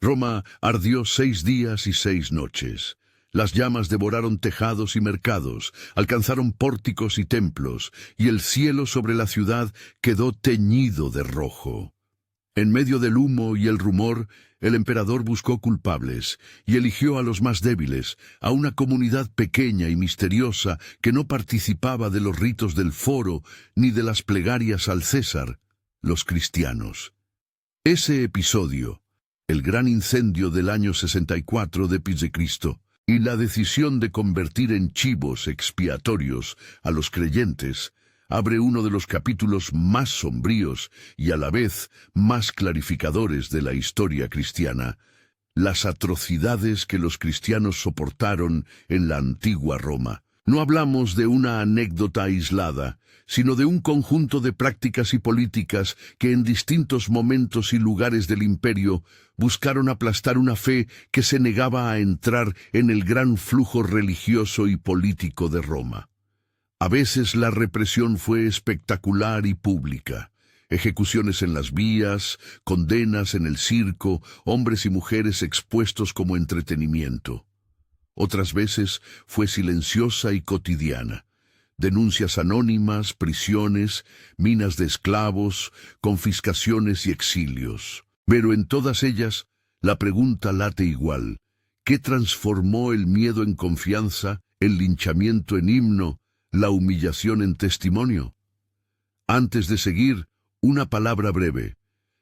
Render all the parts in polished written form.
Roma ardió 6 días y 6 noches. Las llamas devoraron tejados y mercados, alcanzaron pórticos y templos, y el cielo sobre la ciudad quedó teñido de rojo. En medio del humo y el rumor, el emperador buscó culpables y eligió a los más débiles, a una comunidad pequeña y misteriosa que no participaba de los ritos del foro ni de las plegarias al César, los cristianos. Ese episodio, el gran incendio del año 64 después de Cristo, y la decisión de convertir en chivos expiatorios a los creyentes, abre uno de los capítulos más sombríos y a la vez más clarificadores de la historia cristiana, las atrocidades que los cristianos soportaron en la antigua Roma. No hablamos de una anécdota aislada, sino de un conjunto de prácticas y políticas que en distintos momentos y lugares del imperio buscaron aplastar una fe que se negaba a entrar en el gran flujo religioso y político de Roma. A veces la represión fue espectacular y pública. Ejecuciones en las vías, condenas en el circo, hombres y mujeres expuestos como entretenimiento. Otras veces fue silenciosa y cotidiana. Denuncias anónimas, prisiones, minas de esclavos, confiscaciones y exilios. Pero en todas ellas, la pregunta late igual. ¿Qué transformó el miedo en confianza, el linchamiento en himno, la humillación en testimonio? Antes de seguir, una palabra breve.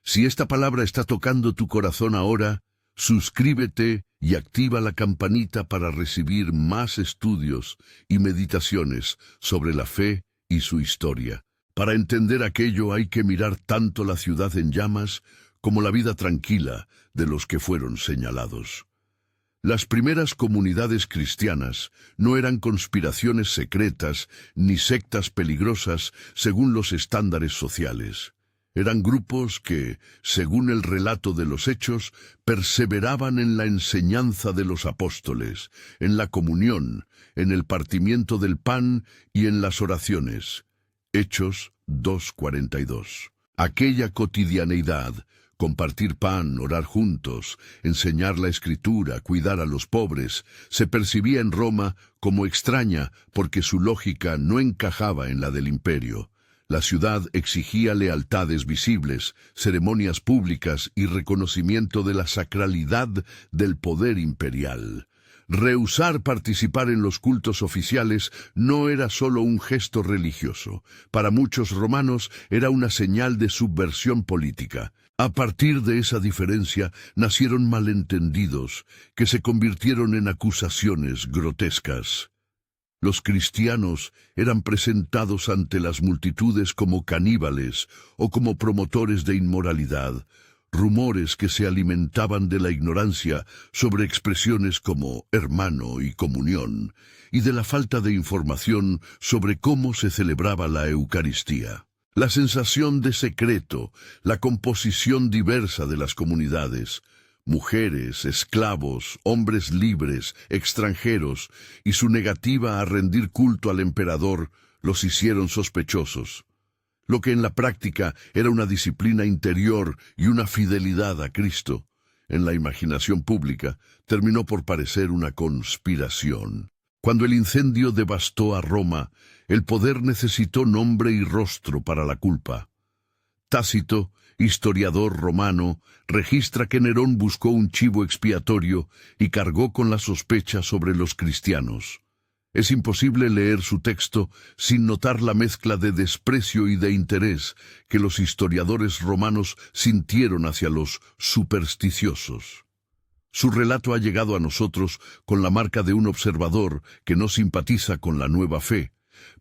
Si esta palabra está tocando tu corazón ahora, suscríbete y activa la campanita para recibir más estudios y meditaciones sobre la fe y su historia. Para entender aquello hay que mirar tanto la ciudad en llamas como la vida tranquila de los que fueron señalados. Las primeras comunidades cristianas no eran conspiraciones secretas ni sectas peligrosas según los estándares sociales. Eran grupos que, según el relato de los Hechos, perseveraban en la enseñanza de los apóstoles, en la comunión, en el partimiento del pan y en las oraciones. Hechos 2:42. Aquella cotidianeidad, compartir pan, orar juntos, enseñar la escritura, cuidar a los pobres, se percibía en Roma como extraña porque su lógica no encajaba en la del imperio. La ciudad exigía lealtades visibles, ceremonias públicas y reconocimiento de la sacralidad del poder imperial. Rehusar participar en los cultos oficiales no era solo un gesto religioso. Para muchos romanos era una señal de subversión política. A partir de esa diferencia nacieron malentendidos que se convirtieron en acusaciones grotescas. Los cristianos eran presentados ante las multitudes como caníbales o como promotores de inmoralidad, rumores que se alimentaban de la ignorancia sobre expresiones como hermano y comunión, y de la falta de información sobre cómo se celebraba la Eucaristía. La sensación de secreto, la composición diversa de las comunidades, mujeres, esclavos, hombres libres, extranjeros, y su negativa a rendir culto al emperador los hicieron sospechosos. Lo que en la práctica era una disciplina interior y una fidelidad a Cristo, en la imaginación pública terminó por parecer una conspiración. Cuando el incendio devastó a Roma, el poder necesitó nombre y rostro para la culpa. Tácito, historiador romano, registra que Nerón buscó un chivo expiatorio y cargó con la sospecha sobre los cristianos. Es imposible leer su texto sin notar la mezcla de desprecio y de interés que los historiadores romanos sintieron hacia los supersticiosos. Su relato ha llegado a nosotros con la marca de un observador que no simpatiza con la nueva fe,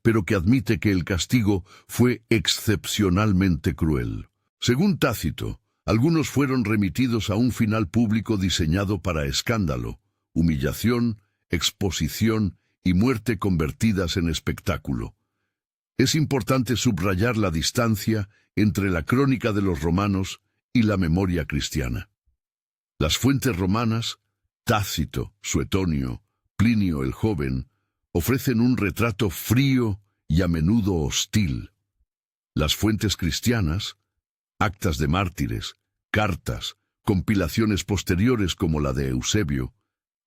pero que admite que el castigo fue excepcionalmente cruel. Según Tácito, algunos fueron remitidos a un final público diseñado para escándalo, humillación, exposición y muerte convertidas en espectáculo. Es importante subrayar la distancia entre la crónica de los romanos y la memoria cristiana. Las fuentes romanas, Tácito, Suetonio, Plinio el Joven, ofrecen un retrato frío y a menudo hostil. Las fuentes cristianas, actas de mártires, cartas, Compilaciones posteriores como la de Eusebio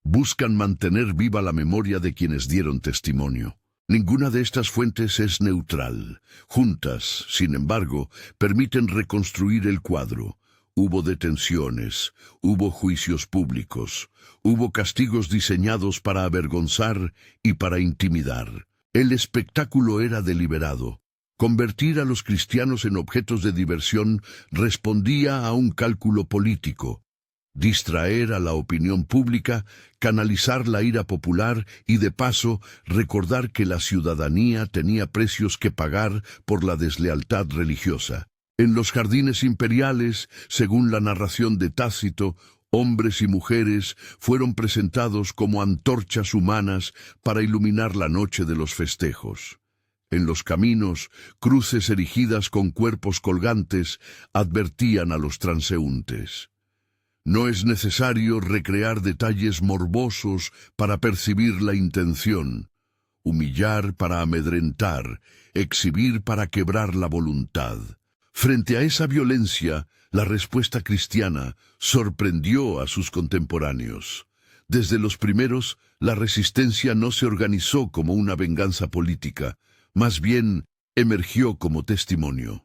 buscan mantener viva la memoria de quienes dieron testimonio. Ninguna de estas fuentes es neutral. Juntas, sin embargo, permiten reconstruir el cuadro. Hubo detenciones, hubo juicios públicos, hubo castigos diseñados para avergonzar y para intimidar. El espectáculo era deliberado. Convertir a los cristianos en objetos de diversión respondía a un cálculo político. Distraer a la opinión pública, canalizar la ira popular y, de paso, recordar que la ciudadanía tenía precios que pagar por la deslealtad religiosa. En los jardines imperiales, según la narración de Tácito, hombres y mujeres fueron presentados como antorchas humanas para iluminar la noche de los festejos. En los caminos, cruces erigidas con cuerpos colgantes advertían a los transeúntes. No es necesario recrear detalles morbosos para percibir la intención, humillar para amedrentar, exhibir para quebrar la voluntad. Frente a esa violencia, la respuesta cristiana sorprendió a sus contemporáneos. Desde los primeros, la resistencia no se organizó como una venganza política, más bien emergió como testimonio.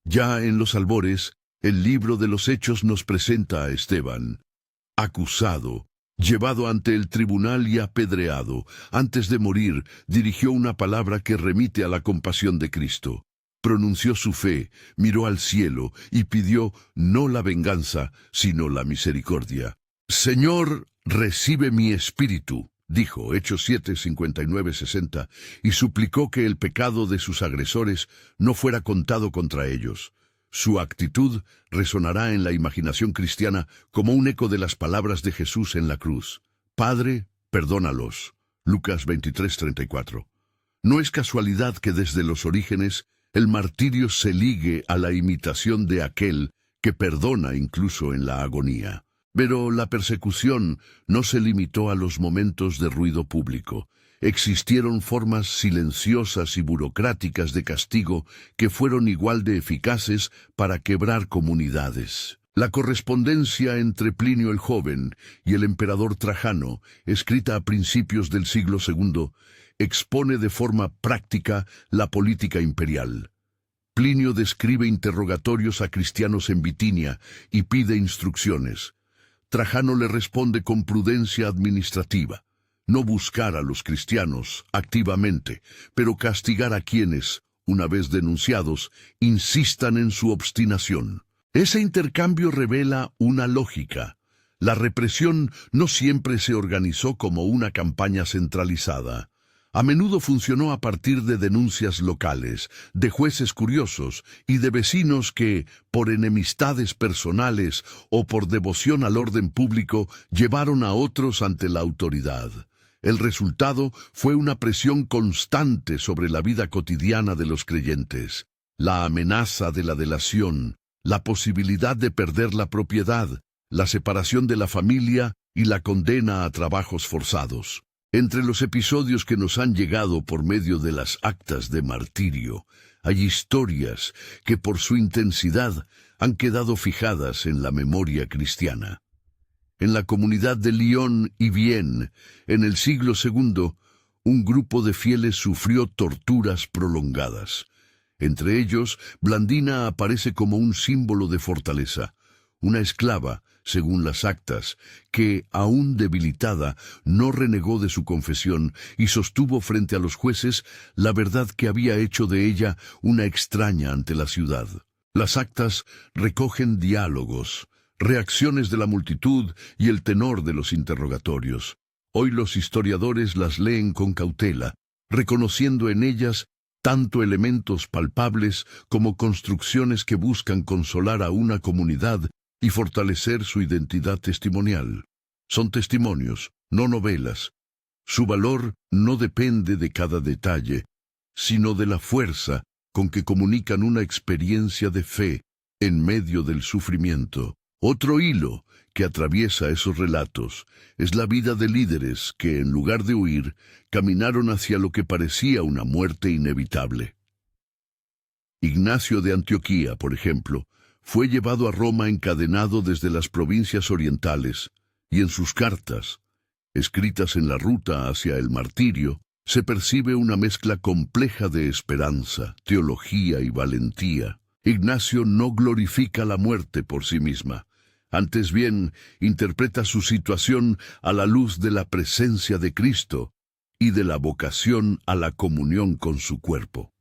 Ya en los albores, el libro de los Hechos nos presenta a Esteban, acusado, llevado ante el tribunal y apedreado. Antes de morir, dirigió una palabra que remite a la compasión de Cristo. Pronunció su fe, miró al cielo y pidió no la venganza, sino la misericordia. «Señor, recibe mi espíritu», dijo, Hechos 7, 59-60, y suplicó que el pecado de sus agresores no fuera contado contra ellos. Su actitud resonará en la imaginación cristiana como un eco de las palabras de Jesús en la cruz. «Padre, perdónalos». Lucas 23:34. No es casualidad que desde los orígenes el martirio se ligue a la imitación de aquel que perdona incluso en la agonía. Pero la persecución no se limitó a los momentos de ruido público. Existieron formas silenciosas y burocráticas de castigo que fueron igual de eficaces para quebrar comunidades. La correspondencia entre Plinio el Joven y el emperador Trajano, escrita a principios del siglo II, expone de forma práctica la política imperial. Plinio describe interrogatorios a cristianos en Bitinia y pide instrucciones. Trajano le responde con prudencia administrativa. No buscar a los cristianos activamente, pero castigar a quienes, una vez denunciados, insistan en su obstinación. Ese intercambio revela una lógica. La represión no siempre se organizó como una campaña centralizada. A menudo funcionó a partir de denuncias locales, de jueces curiosos y de vecinos que, por enemistades personales o por devoción al orden público, llevaron a otros ante la autoridad. El resultado fue una presión constante sobre la vida cotidiana de los creyentes. La amenaza de la delación, la posibilidad de perder la propiedad, la separación de la familia y la condena a trabajos forzados. Entre los episodios que nos han llegado por medio de las actas de martirio, hay historias que por su intensidad han quedado fijadas en la memoria cristiana. En la comunidad de Lyon y Vienne, en el siglo II, un grupo de fieles sufrió torturas prolongadas. Entre ellos, Blandina aparece como un símbolo de fortaleza, una esclava, según las actas, que, aún debilitada, no renegó de su confesión y sostuvo frente a los jueces la verdad que había hecho de ella una extraña ante la ciudad. Las actas recogen diálogos, reacciones de la multitud y el tenor de los interrogatorios. Hoy los historiadores las leen con cautela, reconociendo en ellas tanto elementos palpables como construcciones que buscan consolar a una comunidad y fortalecer su identidad testimonial. Son testimonios, no novelas. Su valor no depende de cada detalle, sino de la fuerza con que comunican una experiencia de fe en medio del sufrimiento. Otro hilo que atraviesa esos relatos es la vida de líderes que, en lugar de huir, caminaron hacia lo que parecía una muerte inevitable. Ignacio de Antioquía, por ejemplo, Fue llevado a Roma encadenado desde las provincias orientales, y en sus cartas, escritas en la ruta hacia el martirio, se percibe una mezcla compleja de esperanza, teología y valentía. Ignacio no glorifica la muerte por sí misma. Antes bien, interpreta su situación a la luz de la presencia de Cristo y de la vocación a la comunión con su cuerpo.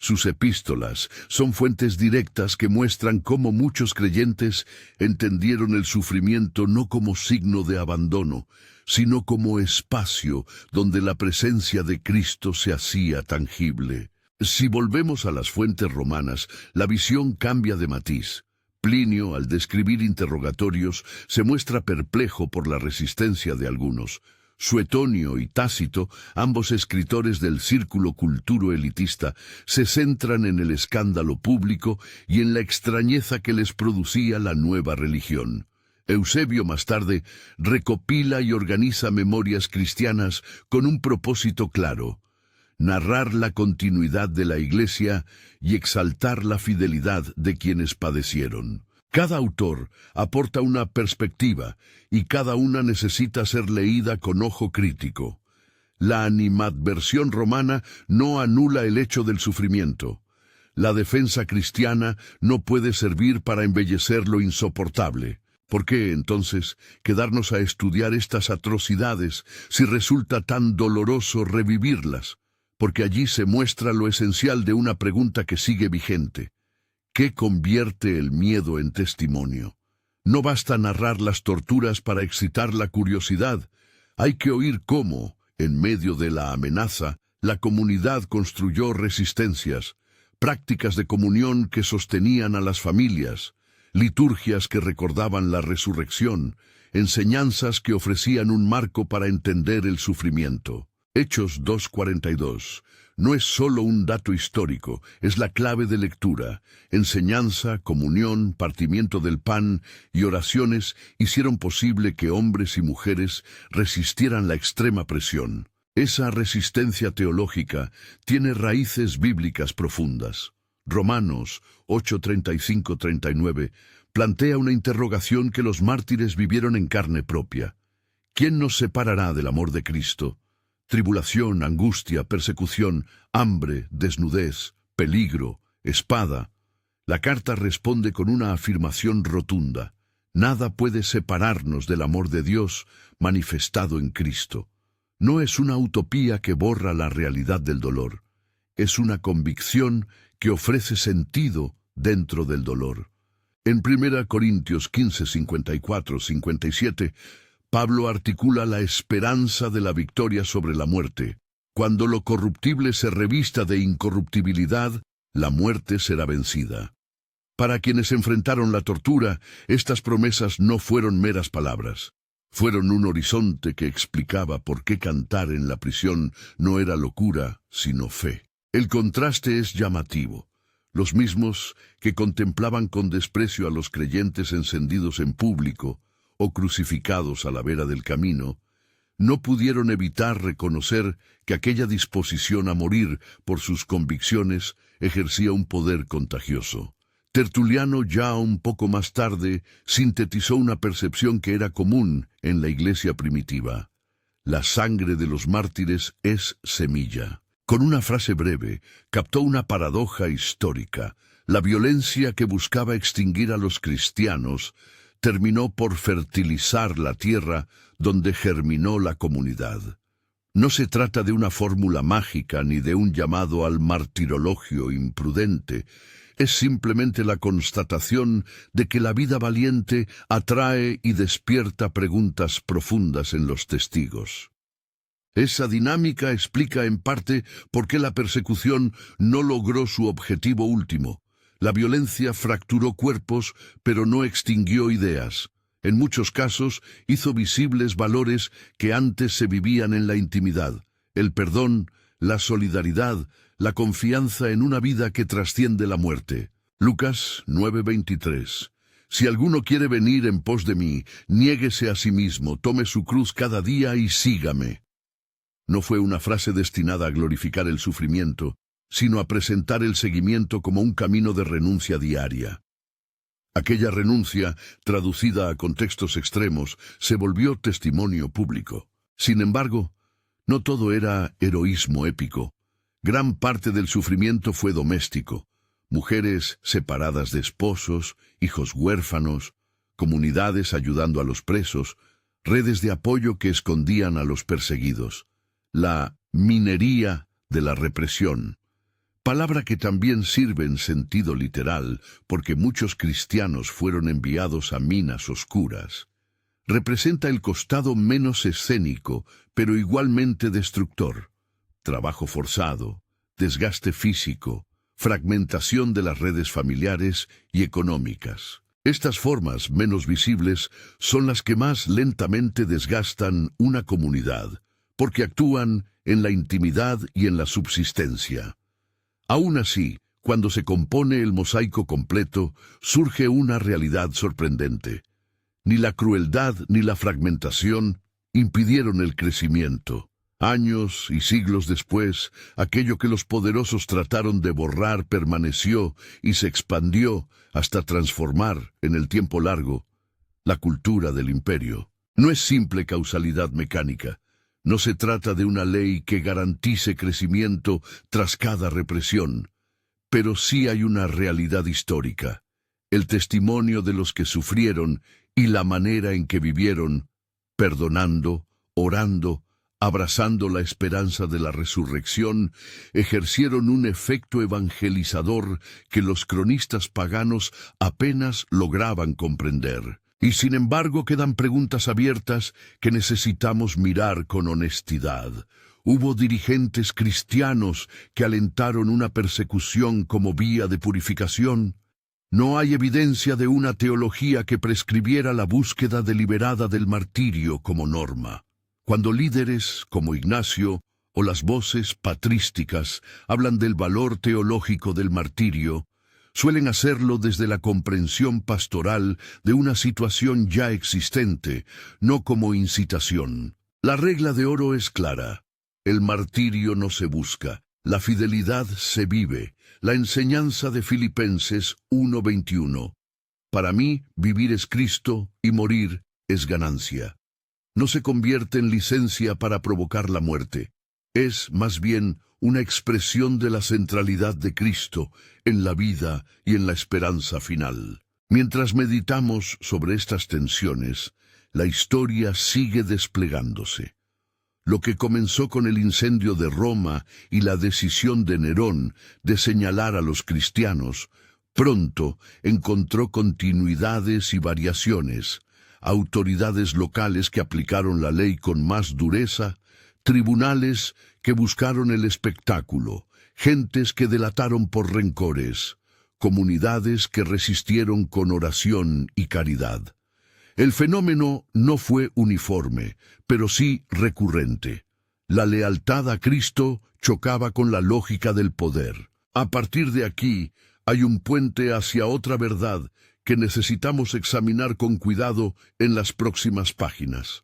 Sus epístolas son fuentes directas que muestran cómo muchos creyentes entendieron el sufrimiento no como signo de abandono, sino como espacio donde la presencia de Cristo se hacía tangible. Si volvemos a las fuentes romanas, la visión cambia de matiz. Plinio, al describir interrogatorios, se muestra perplejo por la resistencia de algunos. Suetonio y Tácito, ambos escritores del círculo culturo elitista, se centran en el escándalo público y en la extrañeza que les producía la nueva religión. Eusebio, más tarde, recopila y organiza memorias cristianas con un propósito claro: narrar la continuidad de la Iglesia y exaltar la fidelidad de quienes padecieron. Cada autor aporta una perspectiva y cada una necesita ser leída con ojo crítico. La animadversión romana no anula el hecho del sufrimiento. La defensa cristiana no puede servir para embellecer lo insoportable. ¿Por qué, entonces, quedarnos a estudiar estas atrocidades si resulta tan doloroso revivirlas? Porque allí se muestra lo esencial de una pregunta que sigue vigente. ¿Qué convierte el miedo en testimonio? No basta narrar las torturas para excitar la curiosidad. Hay que oír cómo, en medio de la amenaza, la comunidad construyó resistencias, prácticas de comunión que sostenían a las familias, liturgias que recordaban la resurrección, enseñanzas que ofrecían un marco para entender el sufrimiento. Hechos 2:42. No es solo un dato histórico, es la clave de lectura. Enseñanza, comunión, partimiento del pan y oraciones hicieron posible que hombres y mujeres resistieran la extrema presión. Esa resistencia teológica tiene raíces bíblicas profundas. Romanos 8:35-39 plantea una interrogación que los mártires vivieron en carne propia. ¿Quién nos separará del amor de Cristo? Tribulación, angustia, persecución, hambre, desnudez, peligro, espada. La carta responde con una afirmación rotunda: nada puede separarnos del amor de Dios manifestado en Cristo. No es una utopía que borra la realidad del dolor. Es una convicción que ofrece sentido dentro del dolor. En 1 Corintios 15, 54, 57, Pablo articula la esperanza de la victoria sobre la muerte. Cuando lo corruptible se revista de incorruptibilidad, la muerte será vencida. Para quienes enfrentaron la tortura, estas promesas no fueron meras palabras. Fueron un horizonte que explicaba por qué cantar en la prisión no era locura, sino fe. El contraste es llamativo. Los mismos que contemplaban con desprecio a los creyentes encendidos en público o crucificados a la vera del camino, no pudieron evitar reconocer que aquella disposición a morir por sus convicciones ejercía un poder contagioso. Tertuliano, ya un poco más tarde, sintetizó una percepción que era común en la iglesia primitiva: la sangre de los mártires es semilla. Con una frase breve, captó una paradoja histórica. La violencia que buscaba extinguir a los cristianos terminó por fertilizar la tierra donde germinó la comunidad. No se trata de una fórmula mágica ni de un llamado al martirologio imprudente. Es simplemente la constatación de que la vida valiente atrae y despierta preguntas profundas en los testigos. Esa dinámica explica en parte por qué la persecución no logró su objetivo último. La violencia fracturó cuerpos, pero no extinguió ideas. En muchos casos, hizo visibles valores que antes se vivían en la intimidad: el perdón, la solidaridad, la confianza en una vida que trasciende la muerte. Lucas 9:23. Si alguno quiere venir en pos de mí, niéguese a sí mismo, tome su cruz cada día y sígame. No fue una frase destinada a glorificar el sufrimiento, sino a presentar el seguimiento como un camino de renuncia diaria. Aquella renuncia, traducida a contextos extremos, se volvió testimonio público. Sin embargo, no todo era heroísmo épico. Gran parte del sufrimiento fue doméstico. Mujeres separadas de esposos, hijos huérfanos, comunidades ayudando a los presos, redes de apoyo que escondían a los perseguidos. La minería de la represión, palabra que también sirve en sentido literal, porque muchos cristianos fueron enviados a minas oscuras, representa el costado menos escénico, pero igualmente destructor. Trabajo forzado, desgaste físico, fragmentación de las redes familiares y económicas. Estas formas menos visibles son las que más lentamente desgastan una comunidad, porque actúan en la intimidad y en la subsistencia. Aún así, cuando se compone el mosaico completo, surge una realidad sorprendente. Ni la crueldad ni la fragmentación impidieron el crecimiento. Años y siglos después, aquello que los poderosos trataron de borrar permaneció y se expandió hasta transformar, en el tiempo largo, la cultura del imperio. No es simple causalidad mecánica. No se trata de una ley que garantice crecimiento tras cada represión, pero sí hay una realidad histórica, el testimonio de los que sufrieron y la manera en que vivieron, perdonando, orando, abrazando la esperanza de la resurrección, ejercieron un efecto evangelizador que los cronistas paganos apenas lograban comprender. Y sin embargo quedan preguntas abiertas que necesitamos mirar con honestidad. Hubo dirigentes cristianos que alentaron una persecución como vía de purificación. No hay evidencia de una teología que prescribiera la búsqueda deliberada del martirio como norma. Cuando líderes como Ignacio o las voces patrísticas hablan del valor teológico del martirio, suelen hacerlo desde la comprensión pastoral de una situación ya existente, no como incitación. La regla de oro es clara. El martirio no se busca, la fidelidad se vive. La enseñanza de Filipenses 1:21. Para mí, vivir es Cristo y morir es ganancia. No se convierte en licencia para provocar la muerte. Es, más bien, una expresión de la centralidad de Cristo en la vida y en la esperanza final. Mientras meditamos sobre estas tensiones, la historia sigue desplegándose. Lo que comenzó con el incendio de Roma y la decisión de Nerón de señalar a los cristianos, pronto encontró continuidades y variaciones, autoridades locales que aplicaron la ley con más dureza, tribunales que buscaron el espectáculo, gentes que delataron por rencores, comunidades que resistieron con oración y caridad. El fenómeno no fue uniforme, pero sí recurrente. La lealtad a Cristo chocaba con la lógica del poder. A partir de aquí, hay un puente hacia otra verdad que necesitamos examinar con cuidado en las próximas páginas.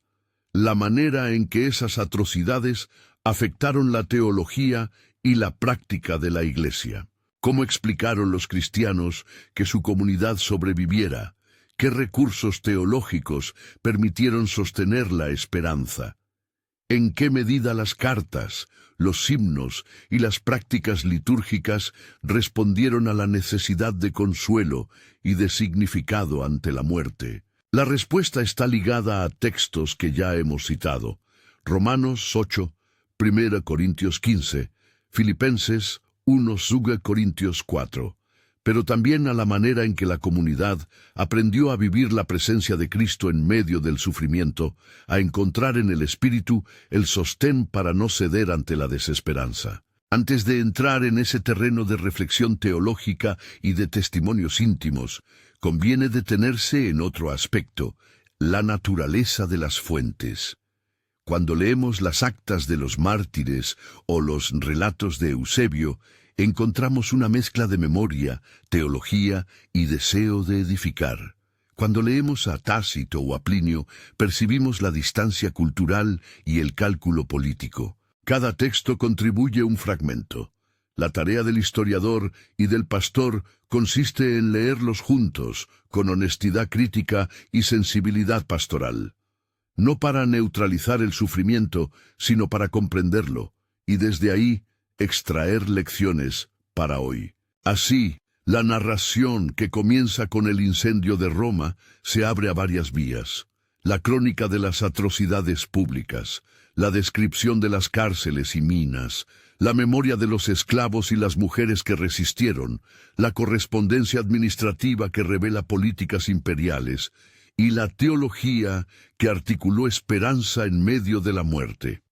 La manera en que esas atrocidades afectaron la teología y la práctica de la Iglesia. ¿Cómo explicaron los cristianos que su comunidad sobreviviera? ¿Qué recursos teológicos permitieron sostener la esperanza? ¿En qué medida las cartas, los himnos y las prácticas litúrgicas respondieron a la necesidad de consuelo y de significado ante la muerte? La respuesta está ligada a textos que ya hemos citado: Romanos 8, 1 Corintios 15, Filipenses 1, 2 Corintios 4, pero también a la manera en que la comunidad aprendió a vivir la presencia de Cristo en medio del sufrimiento, a encontrar en el Espíritu el sostén para no ceder ante la desesperanza. Antes de entrar en ese terreno de reflexión teológica y de testimonios íntimos, conviene detenerse en otro aspecto: la naturaleza de las fuentes. Cuando leemos las actas de los mártires o los relatos de Eusebio, encontramos una mezcla de memoria, teología y deseo de edificar. Cuando leemos a Tácito o a Plinio, percibimos la distancia cultural y el cálculo político. Cada texto contribuye un fragmento. La tarea del historiador y del pastor consiste en leerlos juntos, con honestidad crítica y sensibilidad pastoral. No para neutralizar el sufrimiento, sino para comprenderlo, y desde ahí extraer lecciones para hoy. Así, la narración que comienza con el incendio de Roma se abre a varias vías. La crónica de las atrocidades públicas, la descripción de las cárceles y minas, la memoria de los esclavos y las mujeres que resistieron, la correspondencia administrativa que revela políticas imperiales, y la teología que articuló esperanza en medio de la muerte.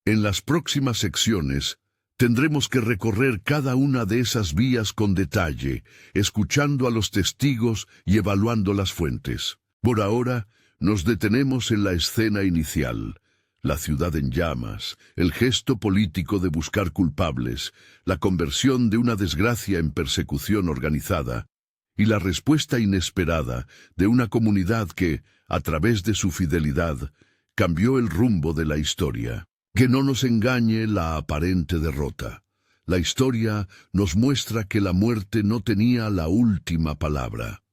En las próximas secciones, tendremos que recorrer cada una de esas vías con detalle, escuchando a los testigos y evaluando las fuentes. Por ahora, nos detenemos en la escena inicial. La ciudad en llamas, el gesto político de buscar culpables, la conversión de una desgracia en persecución organizada, y la respuesta inesperada de una comunidad que, a través de su fidelidad, cambió el rumbo de la historia. Que no nos engañe la aparente derrota. La historia nos muestra que la muerte no tenía la última palabra.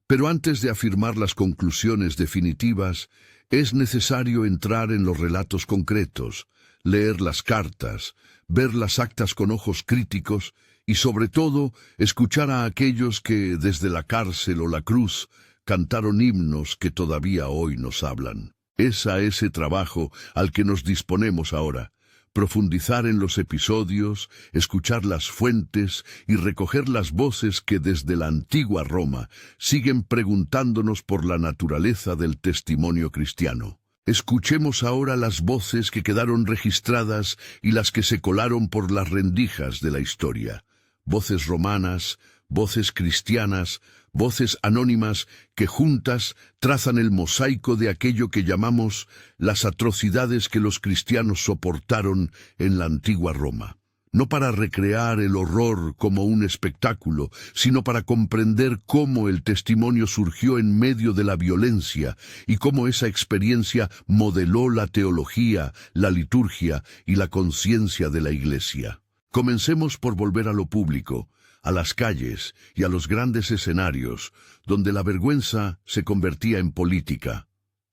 Pero antes de afirmar las conclusiones definitivas, es necesario entrar en los relatos concretos, leer las cartas, ver las actas con ojos críticos y, sobre todo, escuchar a aquellos que, desde la cárcel o la cruz, cantaron himnos que todavía hoy nos hablan. Es a ese trabajo al que nos disponemos ahora, profundizar en los episodios, escuchar las fuentes y recoger las voces que desde la antigua Roma siguen preguntándonos por la naturaleza del testimonio cristiano. Escuchemos ahora las voces que quedaron registradas y las que se colaron por las rendijas de la historia. Voces romanas, voces cristianas, voces anónimas que juntas trazan el mosaico de aquello que llamamos las atrocidades que los cristianos soportaron en la antigua Roma. No para recrear el horror como un espectáculo, sino para comprender cómo el testimonio surgió en medio de la violencia y cómo esa experiencia modeló la teología, la liturgia y la conciencia de la Iglesia. Comencemos por volver a lo público, a las calles y a los grandes escenarios, donde la vergüenza se convertía en política.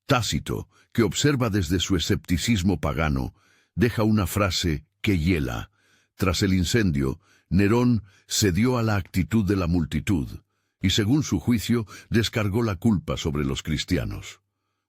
Tácito, que observa desde su escepticismo pagano, deja una frase que hiela. Tras el incendio, Nerón cedió a la actitud de la multitud, y según su juicio, descargó la culpa sobre los cristianos.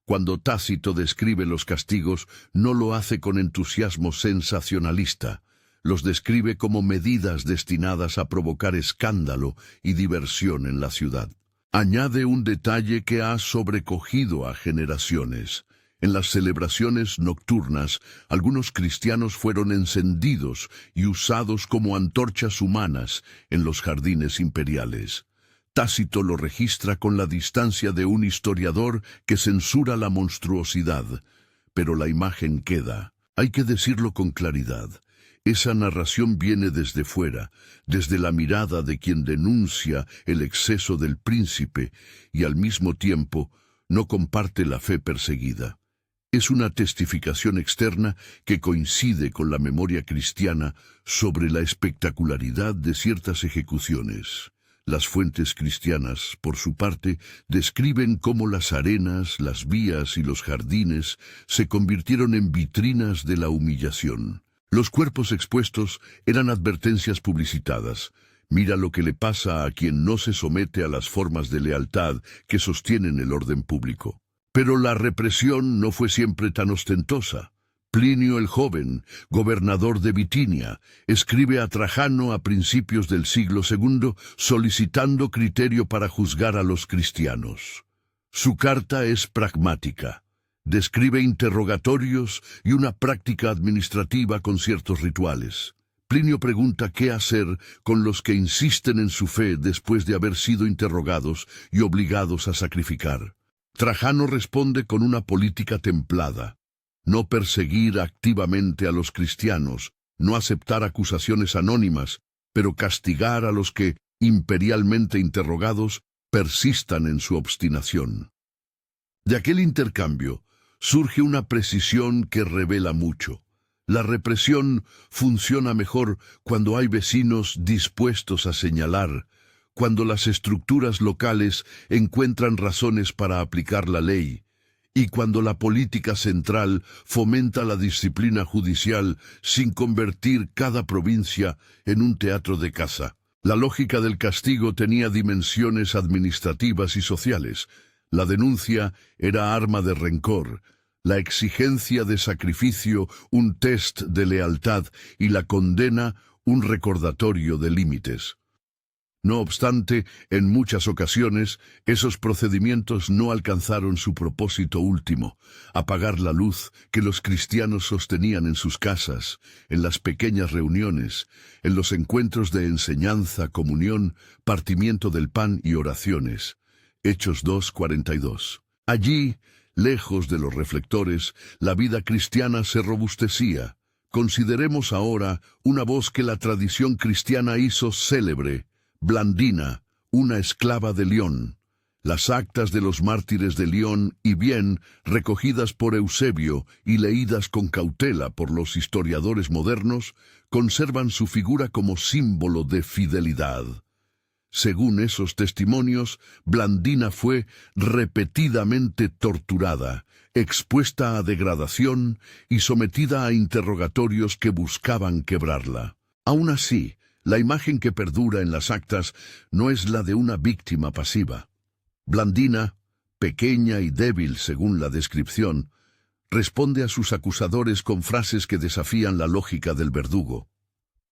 Cuando Tácito describe los castigos, no lo hace con entusiasmo sensacionalista. Los describe como medidas destinadas a provocar escándalo y diversión en la ciudad. Añade un detalle que ha sobrecogido a generaciones. En las celebraciones nocturnas, algunos cristianos fueron encendidos y usados como antorchas humanas en los jardines imperiales. Tácito lo registra con la distancia de un historiador que censura la monstruosidad, pero la imagen queda. Hay que decirlo con claridad. Esa narración viene desde fuera, desde la mirada de quien denuncia el exceso del príncipe y al mismo tiempo no comparte la fe perseguida. Es una testificación externa que coincide con la memoria cristiana sobre la espectacularidad de ciertas ejecuciones. Las fuentes cristianas, por su parte, describen cómo las arenas, las vías y los jardines se convirtieron en vitrinas de la humillación. Los cuerpos expuestos eran advertencias publicitadas. Mira lo que le pasa a quien no se somete a las formas de lealtad que sostienen el orden público. Pero la represión no fue siempre tan ostentosa. Plinio el Joven, gobernador de Bitinia, escribe a Trajano a principios del siglo II solicitando criterio para juzgar a los cristianos. Su carta es pragmática. Describe interrogatorios y una práctica administrativa con ciertos rituales. Plinio pregunta qué hacer con los que insisten en su fe después de haber sido interrogados y obligados a sacrificar. Trajano responde con una política templada. No perseguir activamente a los cristianos, no aceptar acusaciones anónimas, pero castigar a los que, imperialmente interrogados, persistan en su obstinación. De aquel intercambio, surge una precisión que revela mucho. La represión funciona mejor cuando hay vecinos dispuestos a señalar, cuando las estructuras locales encuentran razones para aplicar la ley, y cuando la política central fomenta la disciplina judicial sin convertir cada provincia en un teatro de caza. La lógica del castigo tenía dimensiones administrativas y sociales. La denuncia era arma de rencor, la exigencia de sacrificio un test de lealtad y la condena un recordatorio de límites. No obstante, en muchas ocasiones, esos procedimientos no alcanzaron su propósito último, apagar la luz que los cristianos sostenían en sus casas, en las pequeñas reuniones, en los encuentros de enseñanza, comunión, partimiento del pan y oraciones. Hechos 2:42. Allí, lejos de los reflectores, la vida cristiana se robustecía. Consideremos ahora una voz que la tradición cristiana hizo célebre: Blandina, una esclava de Lyon. Las actas de los mártires de Lyon y Vienne, recogidas por Eusebio y leídas con cautela por los historiadores modernos, conservan su figura como símbolo de fidelidad. Según esos testimonios, Blandina fue repetidamente torturada, expuesta a degradación y sometida a interrogatorios que buscaban quebrarla. Aún así, la imagen que perdura en las actas no es la de una víctima pasiva. Blandina, pequeña y débil según la descripción, responde a sus acusadores con frases que desafían la lógica del verdugo.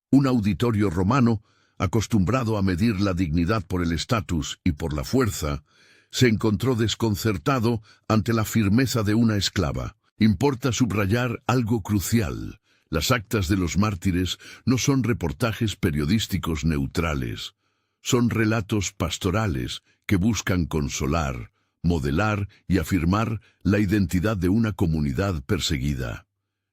Un auditorio romano, acostumbrado a medir la dignidad por el estatus y por la fuerza, se encontró desconcertado ante la firmeza de una esclava. Importa subrayar algo crucial. Las actas de los mártires no son reportajes periodísticos neutrales. Son relatos pastorales que buscan consolar, modelar y afirmar la identidad de una comunidad perseguida.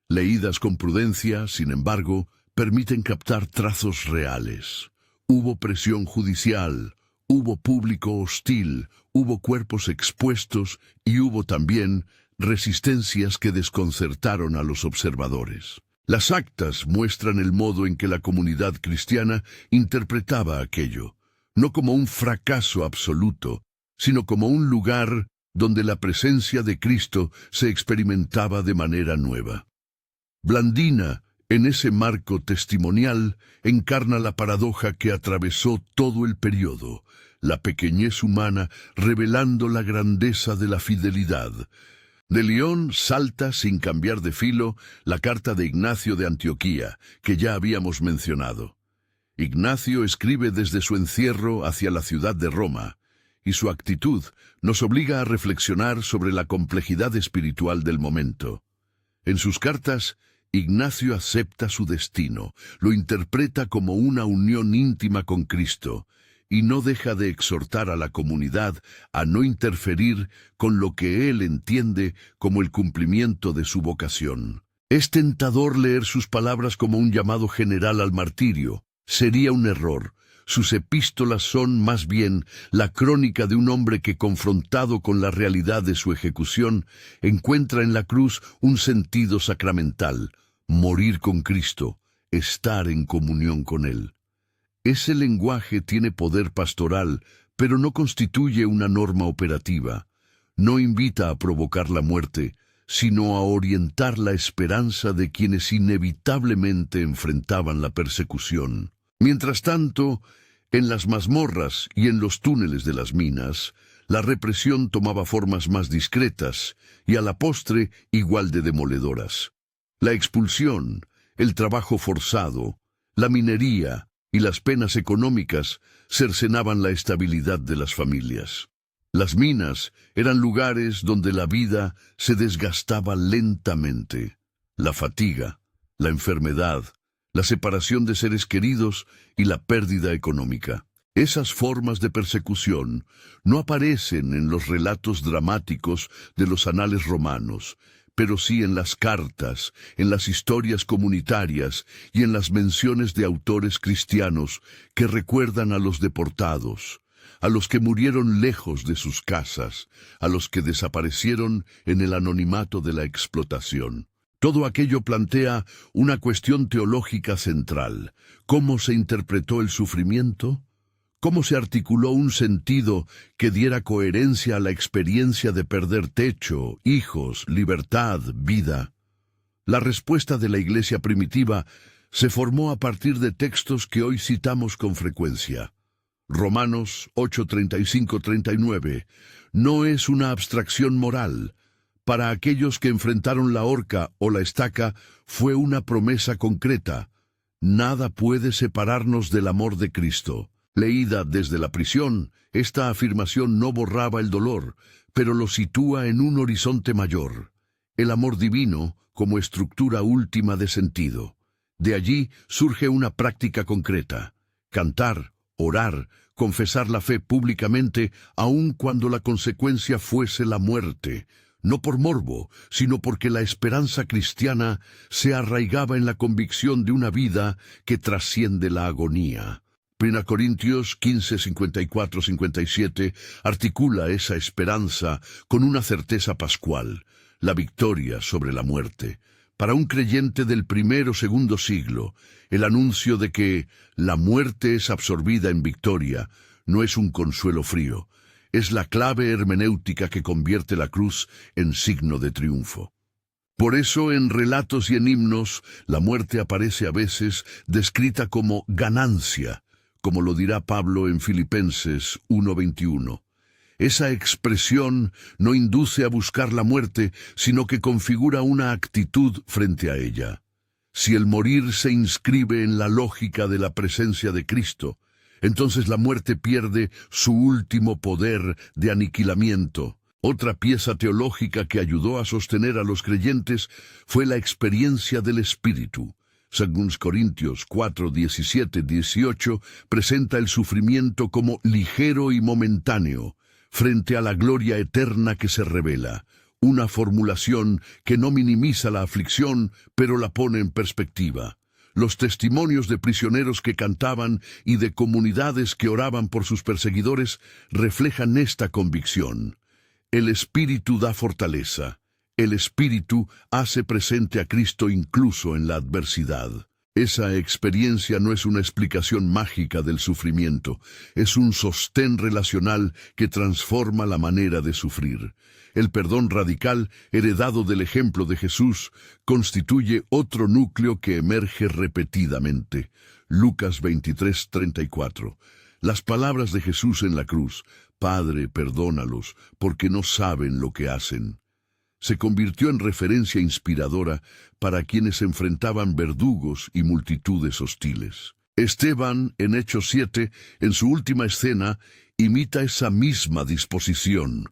Leídas con prudencia, sin embargo, permiten captar trazos reales. Hubo presión judicial, hubo público hostil, hubo cuerpos expuestos y hubo también resistencias que desconcertaron a los observadores. Las actas muestran el modo en que la comunidad cristiana interpretaba aquello, no como un fracaso absoluto, sino como un lugar donde la presencia de Cristo se experimentaba de manera nueva. Blandina, en ese marco testimonial, encarna la paradoja que atravesó todo el periodo, la pequeñez humana revelando la grandeza de la fidelidad. De Lyon salta, sin cambiar de filo, la carta de Ignacio de Antioquía, que ya habíamos mencionado. Ignacio escribe desde su encierro hacia la ciudad de Roma, y su actitud nos obliga a reflexionar sobre la complejidad espiritual del momento. En sus cartas, Ignacio acepta su destino, lo interpreta como una unión íntima con Cristo, y no deja de exhortar a la comunidad a no interferir con lo que él entiende como el cumplimiento de su vocación. Es tentador leer sus palabras como un llamado general al martirio. Sería un error. Sus epístolas son, más bien, la crónica de un hombre que, confrontado con la realidad de su ejecución, encuentra en la cruz un sentido sacramental: morir con Cristo, estar en comunión con Él. Ese lenguaje tiene poder pastoral, pero no constituye una norma operativa. No invita a provocar la muerte, sino a orientar la esperanza de quienes inevitablemente enfrentaban la persecución. Mientras tanto, en las mazmorras y en los túneles de las minas, la represión tomaba formas más discretas y a la postre igual de demoledoras. La expulsión, el trabajo forzado, la minería y las penas económicas cercenaban la estabilidad de las familias. Las minas eran lugares donde la vida se desgastaba lentamente. La fatiga, la enfermedad, la separación de seres queridos y la pérdida económica. Esas formas de persecución no aparecen en los relatos dramáticos de los anales romanos, pero sí en las cartas, en las historias comunitarias y en las menciones de autores cristianos que recuerdan a los deportados, a los que murieron lejos de sus casas, a los que desaparecieron en el anonimato de la explotación. Todo aquello plantea una cuestión teológica central. ¿Cómo se interpretó el sufrimiento? ¿Cómo se articuló un sentido que diera coherencia a la experiencia de perder techo, hijos, libertad, vida? La respuesta de la Iglesia primitiva se formó a partir de textos que hoy citamos con frecuencia. Romanos 8:35-39 no es una abstracción moral. Para aquellos que enfrentaron la horca o la estaca, fue una promesa concreta. Nada puede separarnos del amor de Cristo. Leída desde la prisión, esta afirmación no borraba el dolor, pero lo sitúa en un horizonte mayor. El amor divino como estructura última de sentido. De allí surge una práctica concreta: cantar, orar, confesar la fe públicamente, aun cuando la consecuencia fuese la muerte, no por morbo, sino porque la esperanza cristiana se arraigaba en la convicción de una vida que trasciende la agonía. 1 Corintios 15, 54-57 articula esa esperanza con una certeza pascual: la victoria sobre la muerte. Para un creyente del primer o segundo siglo, el anuncio de que la muerte es absorbida en victoria no es un consuelo frío, es la clave hermenéutica que convierte la cruz en signo de triunfo. Por eso en relatos y en himnos, la muerte aparece a veces descrita como ganancia, como lo dirá Pablo en Filipenses 1:21. Esa expresión no induce a buscar la muerte, sino que configura una actitud frente a ella. Si el morir se inscribe en la lógica de la presencia de Cristo, entonces la muerte pierde su último poder de aniquilamiento. Otra pieza teológica que ayudó a sostener a los creyentes fue la experiencia del Espíritu. Según Corintios 4, 17, 18, presenta el sufrimiento como ligero y momentáneo, frente a la gloria eterna que se revela. Una formulación que no minimiza la aflicción, pero la pone en perspectiva. Los testimonios de prisioneros que cantaban y de comunidades que oraban por sus perseguidores reflejan esta convicción. El Espíritu da fortaleza. El Espíritu hace presente a Cristo incluso en la adversidad. Esa experiencia no es una explicación mágica del sufrimiento, es un sostén relacional que transforma la manera de sufrir. El perdón radical, heredado del ejemplo de Jesús, constituye otro núcleo que emerge repetidamente. Lucas 23:34. Las palabras de Jesús en la cruz: Padre, perdónalos, porque no saben lo que hacen, se convirtió en referencia inspiradora para quienes enfrentaban verdugos y multitudes hostiles. Esteban, en Hechos 7, en su última escena, imita esa misma disposición.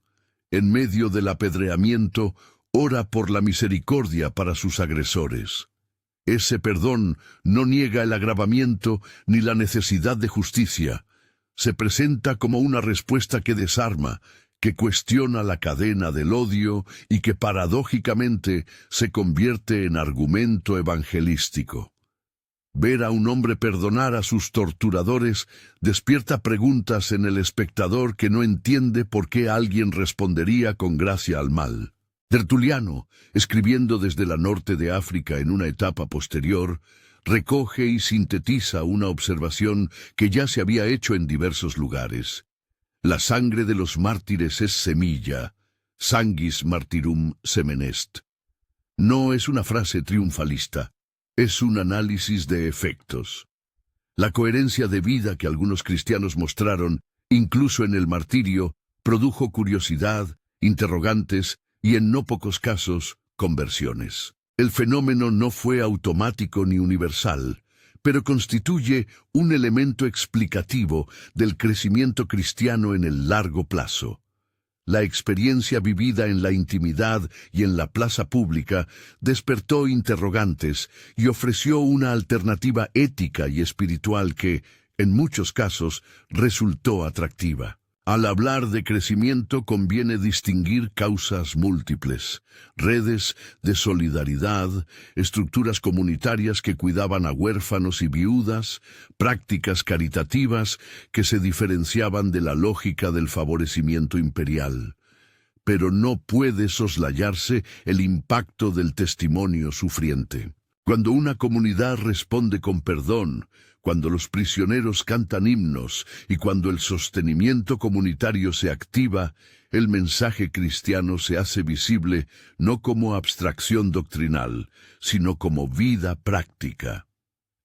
En medio del apedreamiento, ora por la misericordia para sus agresores. Ese perdón no niega el agravamiento ni la necesidad de justicia. Se presenta como una respuesta que desarma, que cuestiona la cadena del odio y que paradójicamente se convierte en argumento evangelístico. Ver a un hombre perdonar a sus torturadores despierta preguntas en el espectador que no entiende por qué alguien respondería con gracia al mal. Tertuliano, escribiendo desde la norte de África en una etapa posterior, recoge y sintetiza una observación que ya se había hecho en diversos lugares. La sangre de los mártires es semilla, sanguis martyrum semen est. No es una frase triunfalista, es un análisis de efectos. La coherencia de vida que algunos cristianos mostraron, incluso en el martirio, produjo curiosidad, interrogantes y, en no pocos casos, conversiones. El fenómeno no fue automático ni universal, pero constituye un elemento explicativo del crecimiento cristiano en el largo plazo. La experiencia vivida en la intimidad y en la plaza pública despertó interrogantes y ofreció una alternativa ética y espiritual que, en muchos casos, resultó atractiva. Al hablar de crecimiento conviene distinguir causas múltiples: redes de solidaridad, estructuras comunitarias que cuidaban a huérfanos y viudas, prácticas caritativas que se diferenciaban de la lógica del favorecimiento imperial. pero no puede soslayarse el impacto del testimonio sufriente. Cuando una comunidad responde con perdón, cuando los prisioneros cantan himnos y cuando el sostenimiento comunitario se activa, el mensaje cristiano se hace visible no como abstracción doctrinal, sino como vida práctica.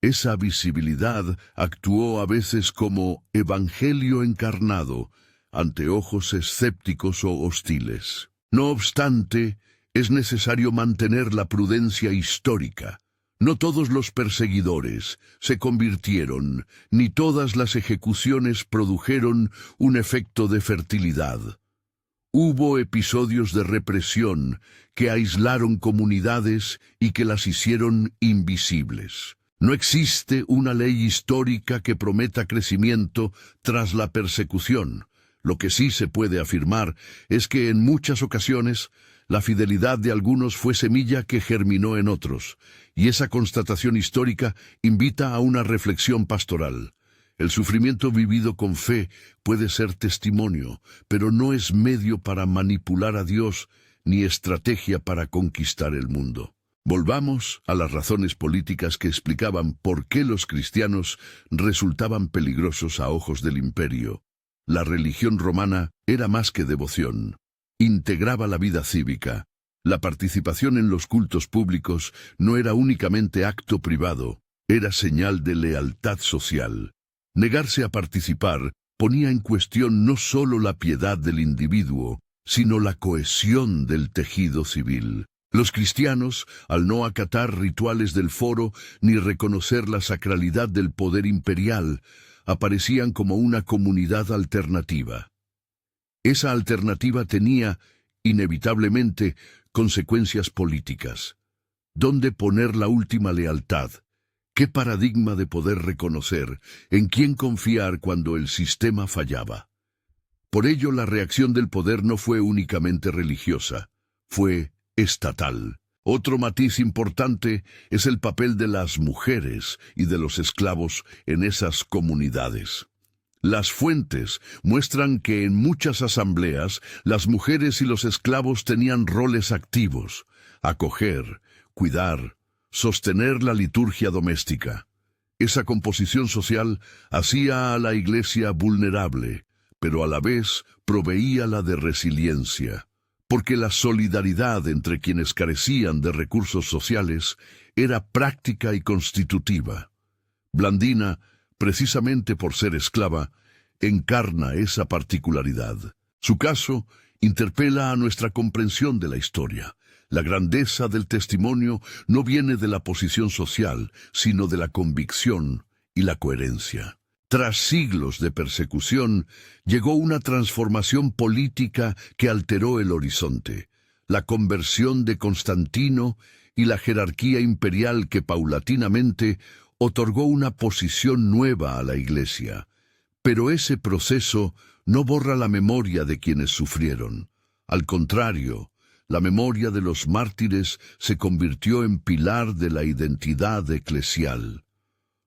Esa visibilidad actuó a veces como evangelio encarnado ante ojos escépticos o hostiles. No obstante, es necesario mantener la prudencia histórica. No todos los perseguidores se convirtieron, ni todas las ejecuciones produjeron un efecto de fertilidad. Hubo episodios de represión que aislaron comunidades y que las hicieron invisibles. No existe una ley histórica que prometa crecimiento tras la persecución. Lo que sí se puede afirmar es que en muchas ocasiones la fidelidad de algunos fue semilla que germinó en otros, y esa constatación histórica invita a una reflexión pastoral. El sufrimiento vivido con fe puede ser testimonio, pero no es medio para manipular a Dios ni estrategia para conquistar el mundo. Volvamos a las razones políticas que explicaban por qué los cristianos resultaban peligrosos a ojos del imperio. La religión romana era más que devoción. Integraba la vida cívica. La participación en los cultos públicos no era únicamente acto privado, era señal de lealtad social. Negarse a participar ponía en cuestión no solo la piedad del individuo, sino la cohesión del tejido civil. Los cristianos, al no acatar rituales del foro ni reconocer la sacralidad del poder imperial, aparecían como una comunidad alternativa. Esa alternativa tenía, inevitablemente, consecuencias políticas. ¿Dónde poner la última lealtad? ¿Qué paradigma de poder reconocer? ¿En quién confiar cuando el sistema fallaba? Por ello, la reacción del poder no fue únicamente religiosa, fue estatal. Otro matiz importante es el papel de las mujeres y de los esclavos en esas comunidades. Las fuentes muestran que en muchas asambleas las mujeres y los esclavos tenían roles activos: acoger, cuidar, sostener la liturgia doméstica. Esa composición social hacía a la iglesia vulnerable, pero a la vez proveíala de resiliencia, porque la solidaridad entre quienes carecían de recursos sociales era práctica y constitutiva. Blandina, precisamente por ser esclava, encarna esa particularidad. Su caso interpela a nuestra comprensión de la historia. La grandeza del testimonio no viene de la posición social, sino de la convicción y la coherencia. Tras siglos de persecución, llegó una transformación política que alteró el horizonte. La conversión de Constantino y la jerarquía imperial que paulatinamente otorgó una posición nueva a la Iglesia. Pero ese proceso no borra la memoria de quienes sufrieron. Al contrario, la memoria de los mártires se convirtió en pilar de la identidad eclesial.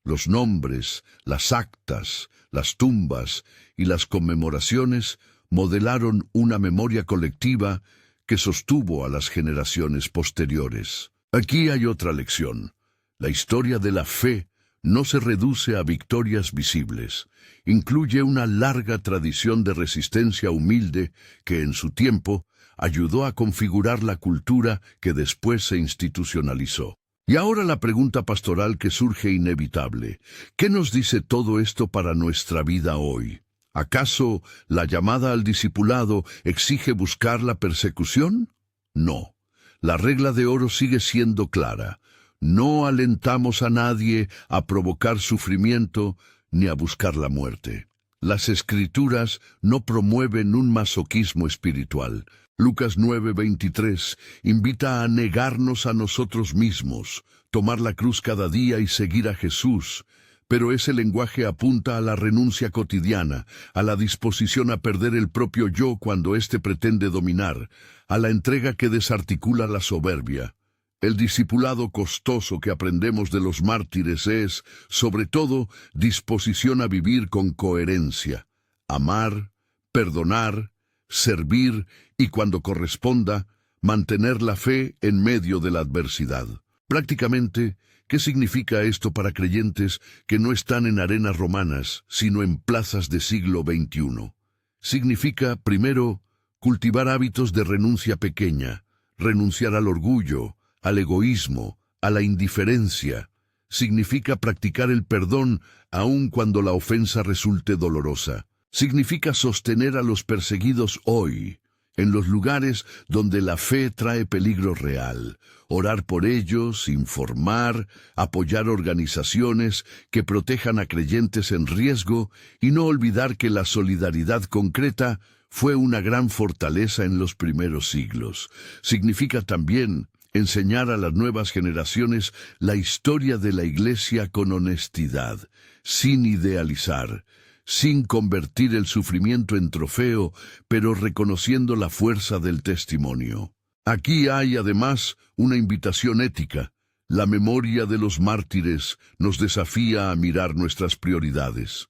Los nombres, las actas, las tumbas y las conmemoraciones modelaron una memoria colectiva que sostuvo a las generaciones posteriores. Aquí hay otra lección. La historia de la fe no se reduce a victorias visibles. Incluye una larga tradición de resistencia humilde que en su tiempo ayudó a configurar la cultura que después se institucionalizó. Y ahora la pregunta pastoral que surge inevitable: ¿qué nos dice todo esto para nuestra vida hoy? ¿Acaso la llamada al discipulado exige buscar la persecución? No. La regla de oro sigue siendo clara. No alentamos a nadie a provocar sufrimiento ni a buscar la muerte. Las Escrituras no promueven un masoquismo espiritual. Lucas 9:23 invita a negarnos a nosotros mismos, tomar la cruz cada día y seguir a Jesús. Pero ese lenguaje apunta a la renuncia cotidiana, a la disposición a perder el propio yo cuando éste pretende dominar, a la entrega que desarticula la soberbia. El discipulado costoso que aprendemos de los mártires es, sobre todo, disposición a vivir con coherencia, amar, perdonar, servir y cuando corresponda, mantener la fe en medio de la adversidad. Prácticamente, ¿qué significa esto para creyentes que no están en arenas romanas, sino en plazas de siglo XXI? Significa, primero, cultivar hábitos de renuncia pequeña, renunciar al orgullo, al egoísmo, a la indiferencia. Significa practicar el perdón aun cuando la ofensa resulte dolorosa. Significa sostener a los perseguidos hoy, en los lugares donde la fe trae peligro real, orar por ellos, informar, apoyar organizaciones que protejan a creyentes en riesgo y no olvidar que la solidaridad concreta fue una gran fortaleza en los primeros siglos. Significa también enseñar a las nuevas generaciones la historia de la Iglesia con honestidad, sin idealizar, sin convertir el sufrimiento en trofeo, pero reconociendo la fuerza del testimonio. Aquí hay además una invitación ética. La memoria de los mártires nos desafía a mirar nuestras prioridades.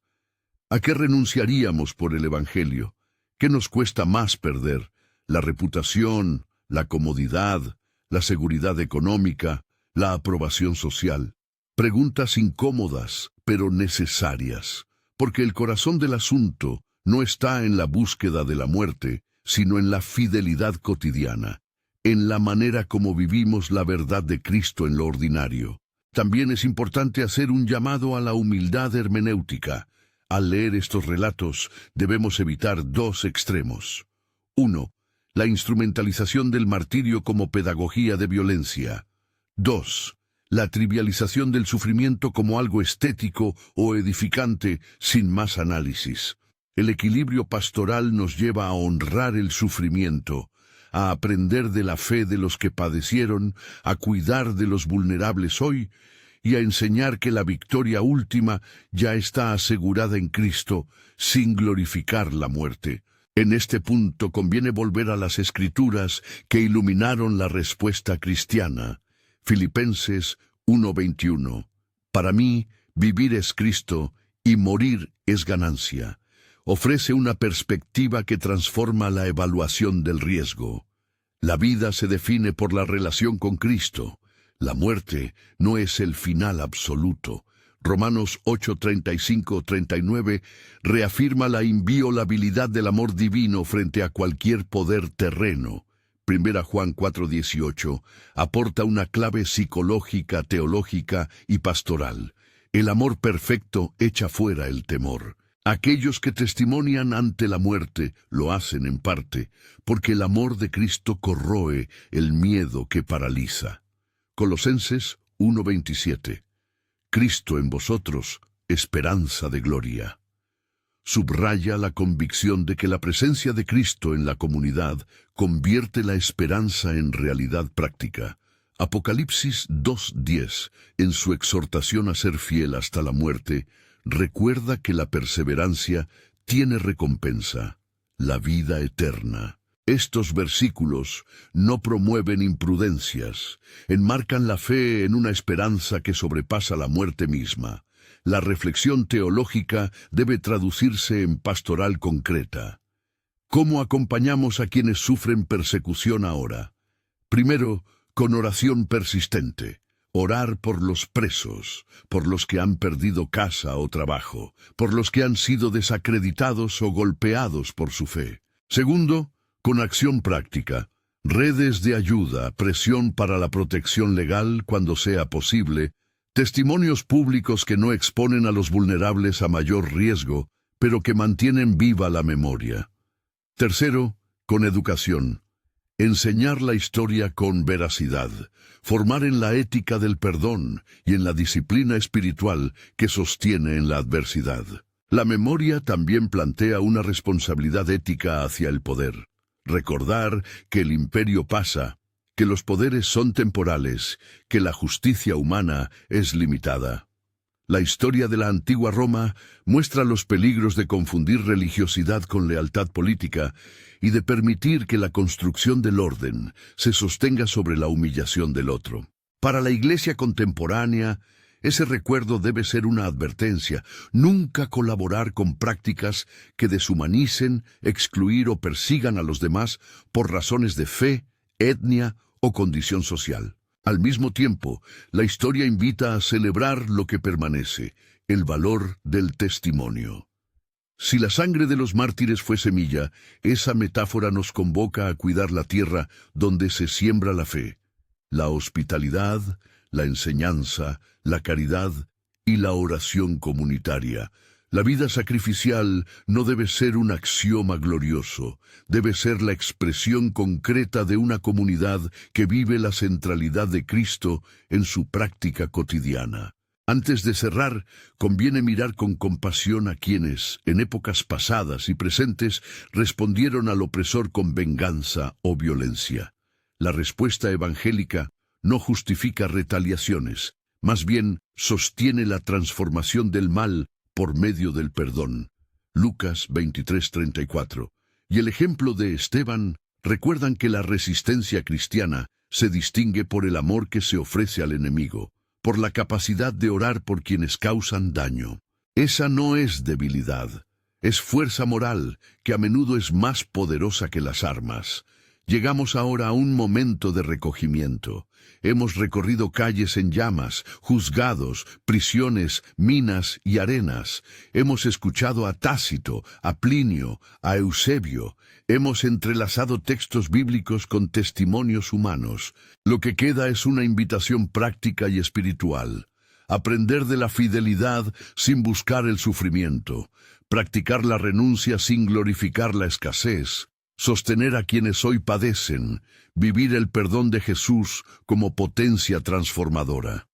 ¿A qué renunciaríamos por el Evangelio? ¿Qué nos cuesta más perder? ¿La reputación, la comodidad, la seguridad económica, la aprobación social? Preguntas incómodas, pero necesarias. Porque el corazón del asunto no está en la búsqueda de la muerte, sino en la fidelidad cotidiana, en la manera como vivimos la verdad de Cristo en lo ordinario. También es importante hacer un llamado a la humildad hermenéutica. Al leer estos relatos, debemos evitar dos extremos. 1. La instrumentalización del martirio como pedagogía de violencia. 2. La trivialización del sufrimiento como algo estético o edificante sin más análisis. El equilibrio pastoral nos lleva a honrar el sufrimiento, a aprender de la fe de los que padecieron, a cuidar de los vulnerables hoy y a enseñar que la victoria última ya está asegurada en Cristo, sin glorificar la muerte. En este punto conviene volver a las Escrituras que iluminaron la respuesta cristiana. Filipenses 1:21. Para mí, vivir es Cristo y morir es ganancia. Ofrece una perspectiva que transforma la evaluación del riesgo. La vida se define por la relación con Cristo. La muerte no es el final absoluto. Romanos 8:35-39 reafirma la inviolabilidad del amor divino frente a cualquier poder terreno. 1 Juan 4:18 aporta una clave psicológica, teológica y pastoral. El amor perfecto echa fuera el temor. Aquellos que testimonian ante la muerte lo hacen en parte porque el amor de Cristo corroe el miedo que paraliza. Colosenses 1:27. Cristo en vosotros, esperanza de gloria. Subraya la convicción de que la presencia de Cristo en la comunidad convierte la esperanza en realidad práctica. Apocalipsis 2:10, en su exhortación a ser fiel hasta la muerte, recuerda que la perseverancia tiene recompensa, la vida eterna. Estos versículos no promueven imprudencias, enmarcan la fe en una esperanza que sobrepasa la muerte misma. La reflexión teológica debe traducirse en pastoral concreta. ¿Cómo acompañamos a quienes sufren persecución ahora? Primero, con oración persistente. Orar por los presos, por los que han perdido casa o trabajo, por los que han sido desacreditados o golpeados por su fe. Segundo, con acción práctica. Redes de ayuda, presión para la protección legal cuando sea posible, testimonios públicos que no exponen a los vulnerables a mayor riesgo, pero que mantienen viva la memoria. Tercero, con educación. Enseñar la historia con veracidad, formar en la ética del perdón y en la disciplina espiritual que sostiene en la adversidad. La memoria también plantea una responsabilidad ética hacia el poder. Recordar que el imperio pasa, que los poderes son temporales, que la justicia humana es limitada. La historia de la antigua Roma muestra los peligros de confundir religiosidad con lealtad política y de permitir que la construcción del orden se sostenga sobre la humillación del otro. Para la Iglesia contemporánea, Ese recuerdo debe ser una advertencia. Nunca colaborar con prácticas que deshumanicen, excluir o persigan a los demás por razones de fe, etnia o condición social. Al mismo tiempo, la historia invita a celebrar lo que permanece, el valor del testimonio. Si la sangre de los mártires fue semilla, esa metáfora nos convoca a cuidar la tierra donde se siembra la fe. La hospitalidad, la enseñanza, la caridad y la oración comunitaria. La vida sacrificial no debe ser un axioma glorioso, debe ser la expresión concreta de una comunidad que vive la centralidad de Cristo en su práctica cotidiana. Antes de cerrar, conviene mirar con compasión a quienes, en épocas pasadas y presentes, respondieron al opresor con venganza o violencia. La respuesta evangélica no justifica retaliaciones, más bien sostiene la transformación del mal por medio del perdón. Lucas 23:34. Y el ejemplo de Esteban recuerdan que la resistencia cristiana se distingue por el amor que se ofrece al enemigo, por la capacidad de orar por quienes causan daño. Esa no es debilidad, es fuerza moral que a menudo es más poderosa que las armas. Llegamos ahora a un momento de recogimiento. Hemos recorrido calles en llamas, juzgados, prisiones, minas y arenas. Hemos escuchado a Tácito, a Plinio, a Eusebio. Hemos entrelazado textos bíblicos con testimonios humanos. Lo que queda es una invitación práctica y espiritual. Aprender de la fidelidad sin buscar el sufrimiento. Practicar la renuncia sin glorificar la escasez. Sostener a quienes hoy padecen, vivir el perdón de Jesús como potencia transformadora.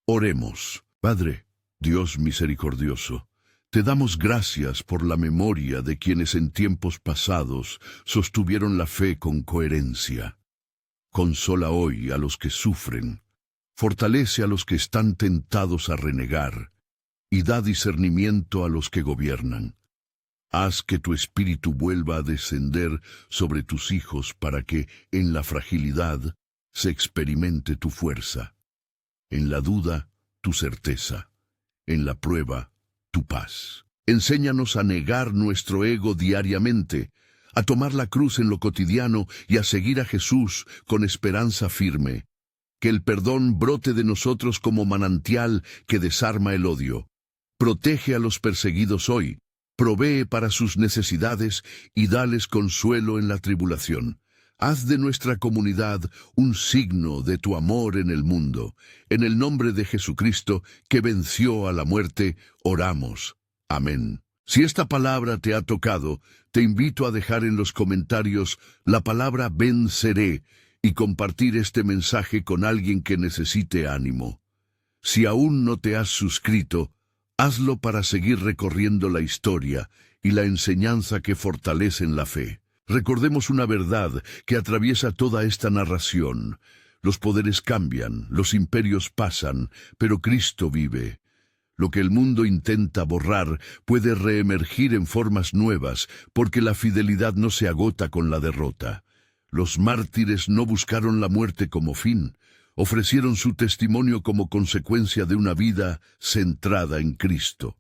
Oremos. Padre, Dios misericordioso, te damos gracias por la memoria de quienes en tiempos pasados sostuvieron la fe con coherencia. Consola hoy a los que sufren, fortalece a los que están tentados a renegar, y da discernimiento a los que gobiernan. Haz que tu espíritu vuelva a descender sobre tus hijos para que, en la fragilidad, se experimente tu fuerza. En la duda, tu certeza. En la prueba, tu paz. Enséñanos a negar nuestro ego diariamente, a tomar la cruz en lo cotidiano y a seguir a Jesús con esperanza firme. Que el perdón brote de nosotros como manantial que desarma el odio. Protege a los perseguidos hoy. Provee para sus necesidades y dales consuelo en la tribulación. Haz de nuestra comunidad un signo de tu amor en el mundo. En el nombre de Jesucristo, que venció a la muerte, oramos. Amén. Si esta palabra te ha tocado, te invito a dejar en los comentarios la palabra venceré y compartir este mensaje con alguien que necesite ánimo. Si aún no te has suscrito, hazlo para seguir recorriendo la historia y la enseñanza que fortalecen la fe. Recordemos una verdad que atraviesa toda esta narración. Los poderes cambian, los imperios pasan, pero Cristo vive. Lo que el mundo intenta borrar puede reemergir en formas nuevas, porque la fidelidad no se agota con la derrota. Los mártires no buscaron la muerte como fin. Ofrecieron su testimonio como consecuencia de una vida centrada en Cristo.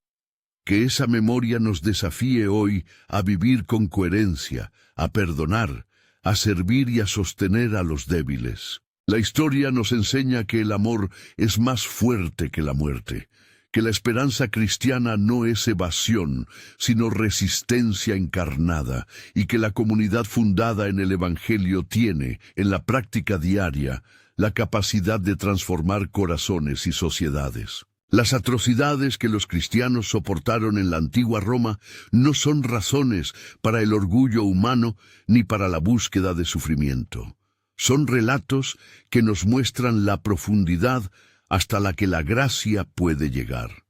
Que esa memoria nos desafíe hoy a vivir con coherencia, a perdonar, a servir y a sostener a los débiles. La historia nos enseña que el amor es más fuerte que la muerte, que la esperanza cristiana no es evasión, sino resistencia encarnada, y que la comunidad fundada en el Evangelio tiene, en la práctica diaria, la capacidad de transformar corazones y sociedades. Las atrocidades que los cristianos soportaron en la antigua Roma no son razones para el orgullo humano ni para la búsqueda de sufrimiento. Son relatos que nos muestran la profundidad hasta la que la gracia puede llegar.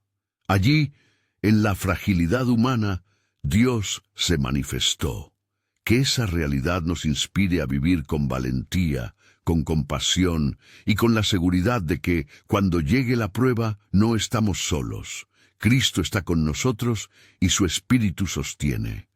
Allí, en la fragilidad humana, Dios se manifestó. Que esa realidad nos inspire a vivir con valentía, con compasión y con la seguridad de que, cuando llegue la prueba, no estamos solos. Cristo está con nosotros y su Espíritu sostiene.